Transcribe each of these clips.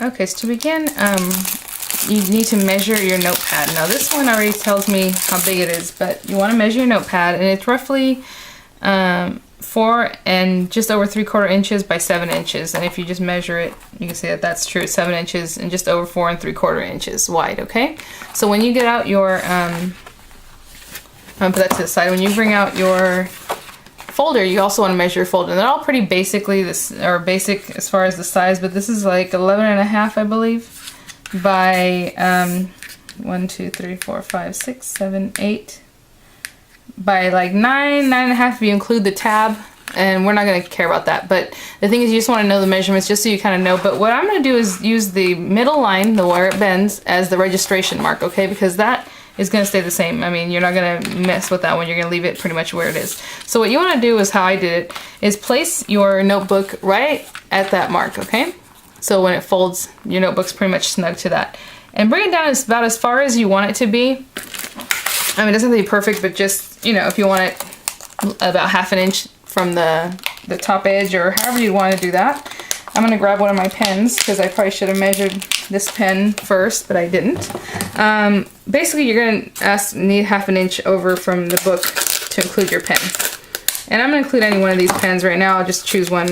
Okay, so to begin, you need to measure your notepad. Now this one already tells me how big it is, but you want to measure your notepad, and it's roughly 4 and just over 3/4 inches by 7 inches. And if you just measure it, you can see that that's true. It's 7 inches and just over 4 3/4 inches wide, okay? So when you get out your, I'll put that to the side. When you bring out your folder, you also want to measure your folder. They're all pretty basically basic as far as the size, but this is like 11.5, I believe, by 1, 2, 3, 4, 5, 6, 7, 8 by like 9.5 if you include the tab, and we're not going to care about that. But the thing is, you just want to know the measurements just so you kind of know. But what I'm going to do is use the middle line, the where it bends, as the registration mark, okay? Because that is going to stay the same. I mean, you're not going to mess with that one. You're going to leave it pretty much where it is. So what you want to do is how I did it, is place your notebook right at that mark, okay? So when it folds, your notebook's pretty much snug to that. And bring it down about as far as you want it to be. I mean, it doesn't have to be perfect, but just, you know, if you want it about 1/2 inch from the top edge, or however you want to do that. I'm going to grab one of my pens, because I probably should have measured this pen first, but I didn't. Basically, you're going to need 1/2 inch over from the book to include your pen. And I'm going to include any one of these pens right now. I'll just choose one.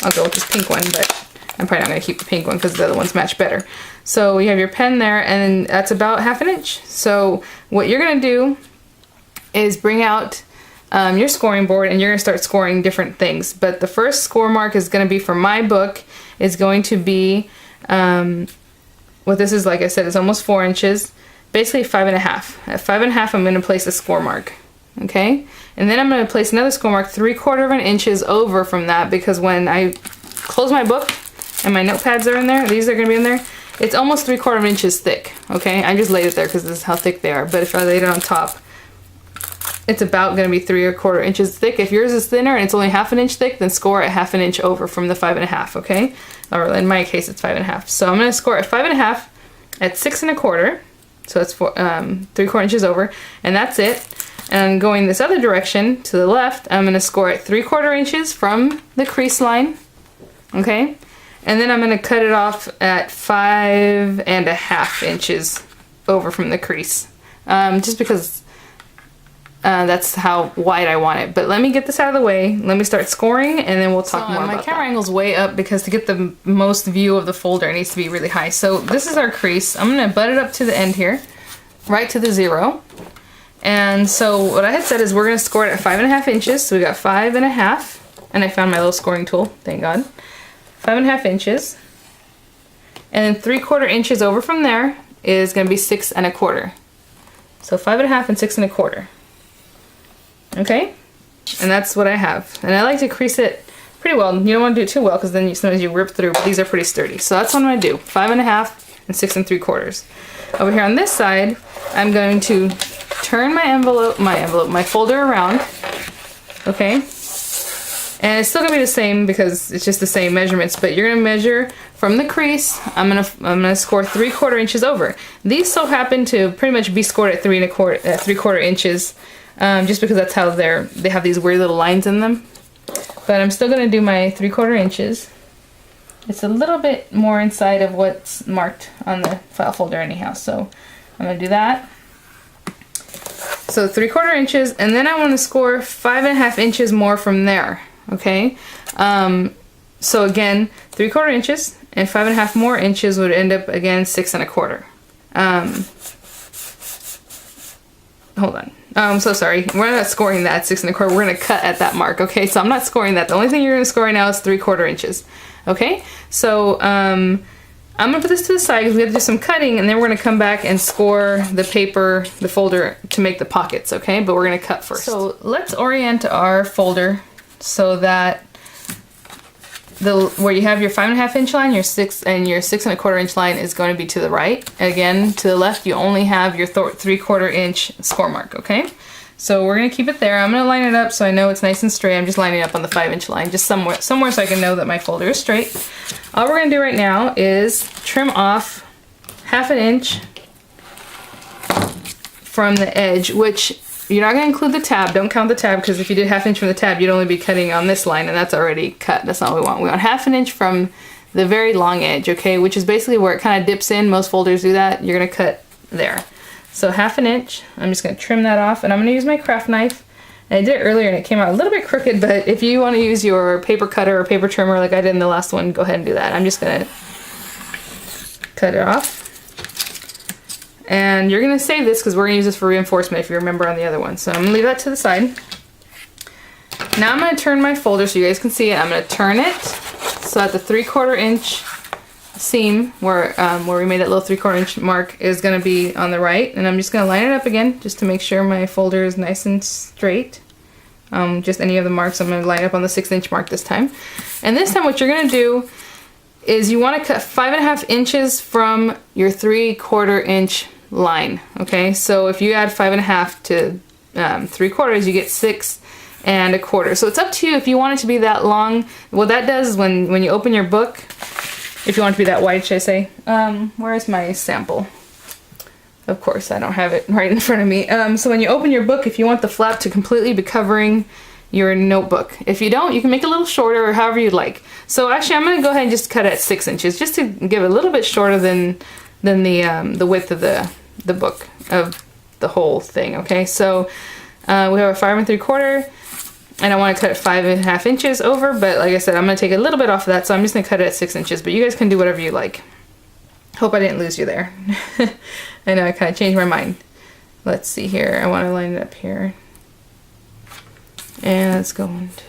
I'll go with this pink one, but I'm probably not going to keep the pink one because the other ones match better. So you have your pen there, and that's about 1/2 inch. So what you're going to do is bring out your scoring board, and you're going to start scoring different things. But the first score mark is going to be for my book. Is going to be, what this is, like I said, it's almost 4 inches. Basically 5.5. At 5.5, I'm going to place a score mark. Okay? And then I'm going to place another score mark 3/4 inches over from that, because when I close my book and my notepads are in there, these are going to be in there, it's almost 3/4 inches thick. Okay? I just laid it there because this is how thick they are. But if I laid it on top, it's about going to be 3/4 inches thick. If yours is thinner and it's only 1/2 inch thick, then score at 1/2 inch over from the 5.5, okay? Or in my case, it's 5.5. So I'm going to score at 5.5 at 6 1/4. So that's 3/4 inches over, and that's it. And going this other direction to the left, I'm going to score at 3/4 inches from the crease line, okay? And then I'm going to cut it off at 5.5 inches over from the crease, just because that's how wide I want it. But let me get this out of the way. Let me start scoring, and then we'll talk more about that. My camera angle's way up because to get the most view of the folder, it needs to be really high. So this is our crease. I'm going to butt it up to the end here, right to the 0. And so what I had said is we're going to score it at 5.5 inches. So we got 5.5, and I found my little scoring tool, thank God. 5.5 inches. And then 3/4 inches over from there is going to be 6 1/4. So 5.5 and 6 1/4. Okay, and that's what I have. And I like to crease it pretty well. You don't want to do it too well because then sometimes you rip through, but these are pretty sturdy. So that's what I'm going to do, 5.5 and 6 3/4. Over here on this side, I'm going to turn my folder around, okay? And it's still going to be the same because it's just the same measurements, but you're going to measure from the crease. I'm gonna score 3/4 inches over. These so happen to pretty much be scored at 3/4 inches. Just because that's how they have these weird little lines in them. But I'm still going to do my 3/4 inches. It's a little bit more inside of what's marked on the file folder anyhow. So I'm going to do that. So 3/4 inches, and then I want to score 5.5 inches more from there. Okay? So again, 3/4 inches and 5.5 more inches would end up again 6 1/4. Hold on. I'm so sorry. We're not scoring that 6 1/4. We're going to cut at that mark. Okay, so I'm not scoring that. The only thing you're going to score right now is 3/4 inches. Okay, so I'm going to put this to the side because we have to do some cutting, and then we're going to come back and score the paper, the folder, to make the pockets. Okay, but we're going to cut first. So let's orient our folder so that where you have your 5.5 inch line, your 6 1/4 inch line is going to be to the right. Again, to the left, you only have your 3/4 inch score mark, okay? So we're going to keep it there. I'm going to line it up so I know it's nice and straight. I'm just lining it up on the 5 inch line, just somewhere so I can know that my folder is straight. All we're going to do right now is trim off 1/2 inch from the edge, which you're not going to include the tab. Don't count the tab, because if you did 1/2 inch from the tab, you'd only be cutting on this line, and that's already cut. That's not what we want. We want 1/2 inch from the very long edge, okay, which is basically where it kind of dips in. Most folders do that. You're gonna cut there. So 1/2 inch, I'm just gonna trim that off, and I'm gonna use my craft knife. And I did it earlier and it came out a little bit crooked, but if you wanna use your paper cutter or paper trimmer like I did in the last one, go ahead and do that. I'm just gonna cut it off. And you're gonna save this because we're gonna use this for reinforcement if you remember on the other one. So I'm gonna leave that to the side. Now I'm gonna turn my folder so you guys can see it. I'm gonna turn it so that the 3/4 inch seam where we made that little 3/4 inch mark is gonna be on the right, and I'm just gonna line it up again just to make sure my folder is nice and straight. Just any of the marks, I'm gonna line up on the 6 inch mark this time. And this time what you're gonna do is you wanna cut 5.5 inches from your 3/4 inch line, okay? So if you add 5.5 to 3/4, you get 6 1/4. So it's up to you if you want it to be that long. What that does is when you open your book, if you want it to be that wide, should I say? Where's my sample? Of course, I don't have it right in front of me. So when you open your book, if you want the flap to completely be covering your notebook. If you don't, you can make it a little shorter or however you'd like. So actually, I'm gonna go ahead and just cut it at 6 inches, just to give it a little bit shorter than the width of the book, of the whole thing, okay? So we have a 5 3/4, and I want to cut it 5.5 inches over, but like I said, I'm going to take a little bit off of that, so I'm just going to cut it at 6 inches, but you guys can do whatever you like. Hope I didn't lose you there. I know I kind of changed my mind. Let's see here. I want to line it up here. And let's go 1, 2,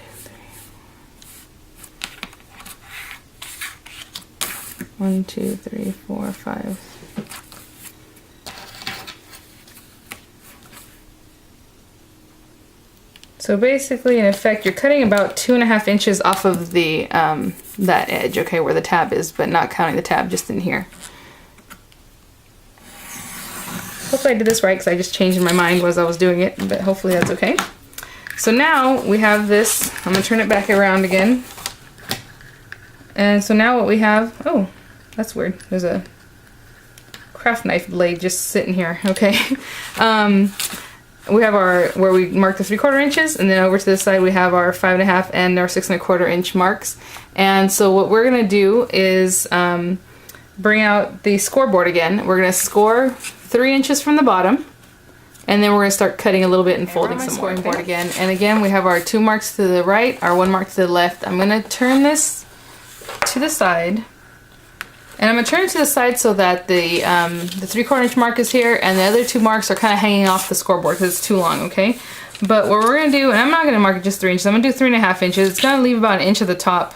3. 1, 2, 3, 4, 5. So basically, in effect, you're cutting about 2.5 inches off of the that edge, okay, where the tab is, but not counting the tab, just in here. Hopefully I did this right, because I just changed my mind as I was doing it, but hopefully that's okay. So now we have this. I'm going to turn it back around again. And so now what we have, oh, that's weird. There's a craft knife blade just sitting here, okay. We have our, where we mark the 3/4 inches, and then over to this side we have our 5.5 and our 6 1/4 inch marks. And so what we're gonna do is bring out the scoreboard again. We're gonna score 3 inches from the bottom, and then we're gonna start cutting a little bit and folding some more. Board again, and again we have our 2 marks to the right, our 1 mark to the left. I'm gonna turn this to the side. And I'm going to turn it to the side so that the 3/4 inch mark is here, and the other 2 marks are kind of hanging off the scoreboard because it's too long, okay? But what we're going to do, and I'm not going to mark it just 3 inches, I'm going to do 3.5 inches. It's going to leave about 1 inch at the top,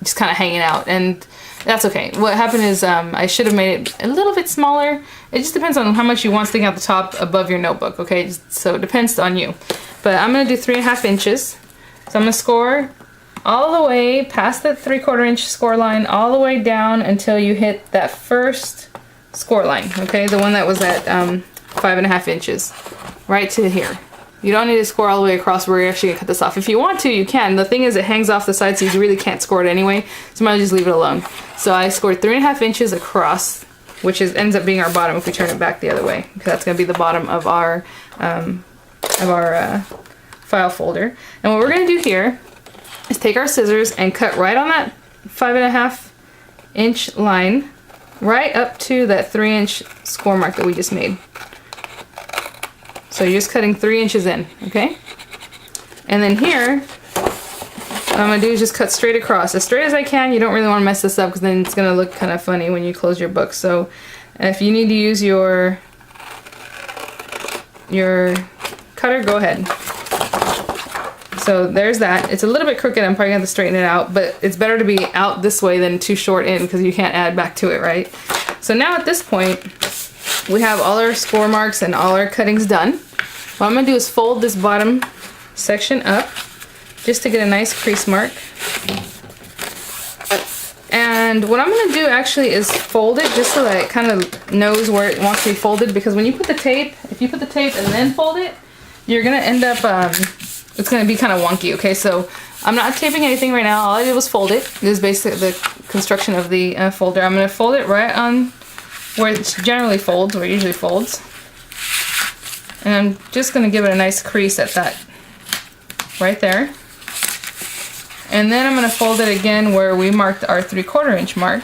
just kind of hanging out, and that's okay. What happened is I should have made it a little bit smaller. It just depends on how much you want sticking out the top above your notebook, okay? So it depends on you. But I'm going to do 3.5 inches. So I'm going to score all the way past the 3/4 inch score line, all the way down until you hit that first score line, okay? The one that was at 5.5 inches, right to here. You don't need to score all the way across where you're actually gonna cut this off. If you want to, you can. The thing is, it hangs off the side, so you really can't score it anyway, so I might just leave it alone. So I scored 3.5 inches across, which ends up being our bottom if we turn it back the other way, because that's gonna be the bottom of our file folder. And what we're gonna do here is take our scissors and cut right on that 5.5 inch line, right up to that 3 inch score mark that we just made. So you're just cutting 3 inches in, okay? And then here, what I'm gonna do is just cut straight across, as straight as I can. You don't really want to mess this up because then it's gonna look kind of funny when you close your book. So if you need to use your cutter, go ahead. So there's that. It's a little bit crooked. I'm probably going to have to straighten it out, but it's better to be out this way than too short in, because you can't add back to it, right? So now at this point, we have all our score marks and all our cuttings done. What I'm going to do is fold this bottom section up just to get a nice crease mark. And what I'm going to do actually is fold it just so that it kind of knows where it wants to be folded, because when you put the tape, if you put the tape and then fold it, you're going to end up... it's going to be kind of wonky, okay? So I'm not taping anything right now. All I did was fold it. This is basically the construction of the folder. I'm going to fold it right on where it generally folds, where it usually folds. And I'm just going to give it a nice crease at that, right there. And then I'm going to fold it again where we marked our 3/4 inch mark.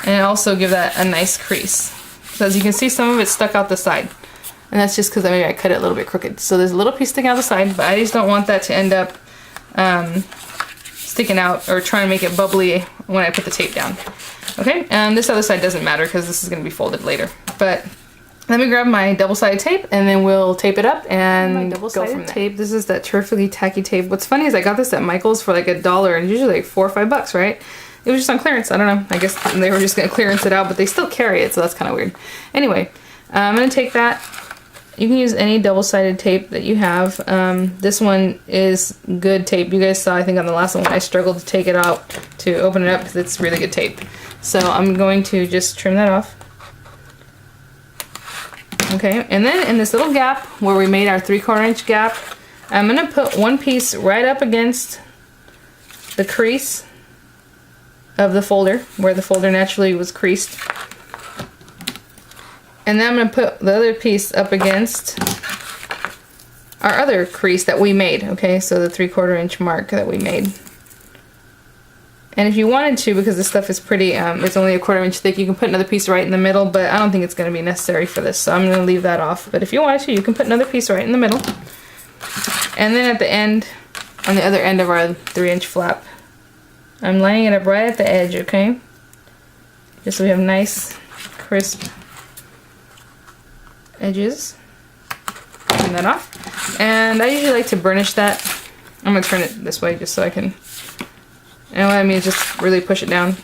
And also give that a nice crease. So as you can see, some of it's stuck out the side. And that's just because maybe I cut it a little bit crooked. So there's a little piece sticking out the side, but I just don't want that to end up sticking out or trying to make it bubbly when I put the tape down. Okay, and this other side doesn't matter because this is going to be folded later. But let me grab my double-sided tape and then we'll tape it up and go from there. Tape. This is that terrifically tacky tape. What's funny is I got this at Michael's for like $1 and usually like $4 or $5, right? It was just on clearance. I don't know. I guess they were just going to clearance it out, but they still carry it, so that's kind of weird. Anyway, I'm going to take that. You can use any double-sided tape that you have. This one is good tape. You guys saw, I think, on the last one, I struggled to take it out to open it up because it's really good tape. So I'm going to just trim that off. Okay, and then in this little gap where we made our 3/4 inch gap, I'm going to put one piece right up against the crease of the folder, where the folder naturally was creased. And then I'm going to put the other piece up against our other crease that we made, okay, so the 3/4 inch mark that we made. And if you wanted to, because this stuff is pretty, it's only 1/4 inch thick, you can put another piece right in the middle, but I don't think it's going to be necessary for this, so I'm going to leave that off. But if you wanted to, you can put another piece right in the middle. And then at the end, on the other end of our 3-inch flap, I'm lining it up right at the edge, okay? Just so we have nice, crisp edges. Turn that off. And I usually like to burnish that. I'm going to turn it this way just so I can... And what I mean is just really push it down.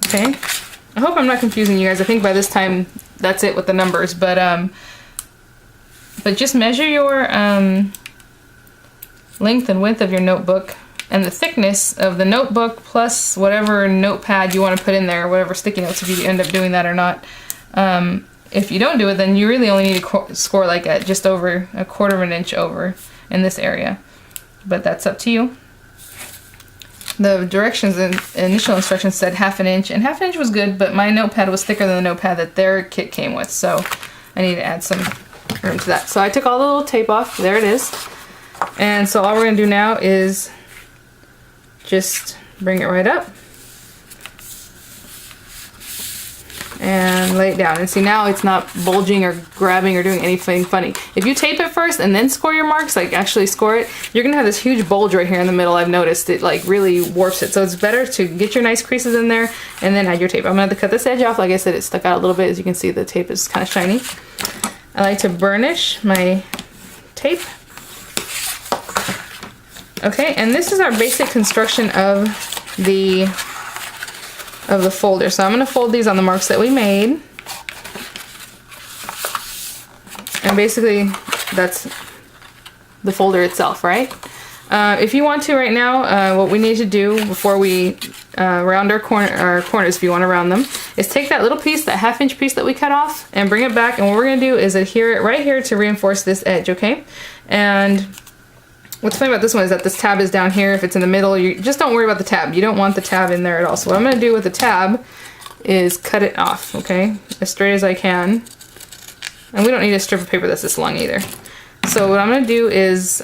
Okay. I hope I'm not confusing you guys. I think by this time that's it with the numbers. But just measure your length and width of your notebook and the thickness of the notebook plus whatever notepad you want to put in there, whatever sticky notes, if you end up doing that or not. If you don't do it, then you really only need to score like at just over 1/4 inch over in this area. But that's up to you. The directions and initial instructions said 1/2 inch, and 1/2 inch was good, but my notepad was thicker than the notepad that their kit came with, so I need to add some room to that. So I took all the little tape off. There it is. And so all we're going to do now is just bring it right up and lay it down. And see, now it's not bulging or grabbing or doing anything funny. If you tape it first and then score your marks, like actually score it, you're gonna have this huge bulge right here in the middle. I've noticed it like really warps it. So it's better to get your nice creases in there and then add your tape. I'm gonna have to cut this edge off. Like I said, it stuck out a little bit. As you can see, the tape is kind of shiny. I like to burnish my tape. Okay, and this is our basic construction of the folder. So I'm going to fold these on the marks that we made. And basically that's the folder itself, right? If you want to right now, what we need to do before we round our corners, if you want to round them, is take that little piece, that 1/2 inch piece that we cut off, and bring it back. And what we're going to do is adhere it right here to reinforce this edge, okay? And what's funny about this one is that this tab is down here. If it's in the middle, you just don't worry about the tab. You don't want the tab in there at all. So what I'm going to do with the tab is cut it off, okay? As straight as I can. And we don't need a strip of paper that's this long either. So what I'm going to do is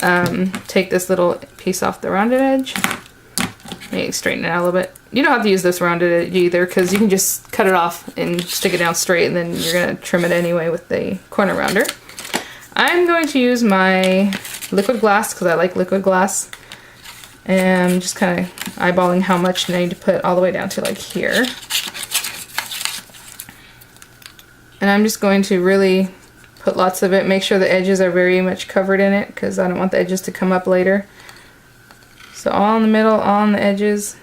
take this little piece off the rounded edge. Maybe straighten it out a little bit. You don't have to use this rounded edge either, because you can just cut it off and stick it down straight, and then you're going to trim it anyway with the corner rounder. I'm going to use my liquid glass because I like liquid glass, and I'm just kind of eyeballing how much I need to put all the way down to like here. And I'm just going to really put lots of it, make sure the edges are very much covered in it because I don't want the edges to come up later. So all in the middle, all on the edges.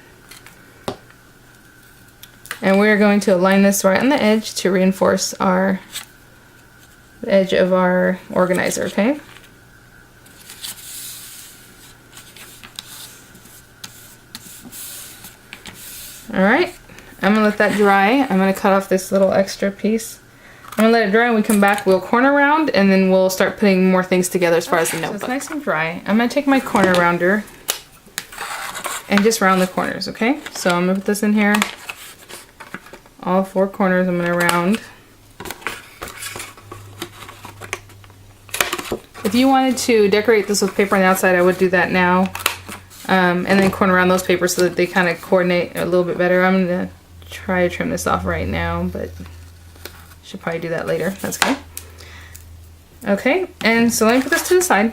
And we're going to align this right on the edge to reinforce the edge of our organizer, okay? Alright, I'm going to let that dry. I'm going to cut off this little extra piece. I'm going to let it dry. When we come back, we'll corner round, and then we'll start putting more things together as far as the notebook. So it's nice and dry. I'm going to take my corner rounder and just round the corners, okay? So I'm going to put this in here. All 4 corners I'm going to round. If if you wanted to decorate this with paper on the outside, I would do that now. And then corner around those papers so that they kind of coordinate a little bit better. I'm gonna try to trim this off right now, but should probably do that later. That's okay. Okay, and so let me put this to the side.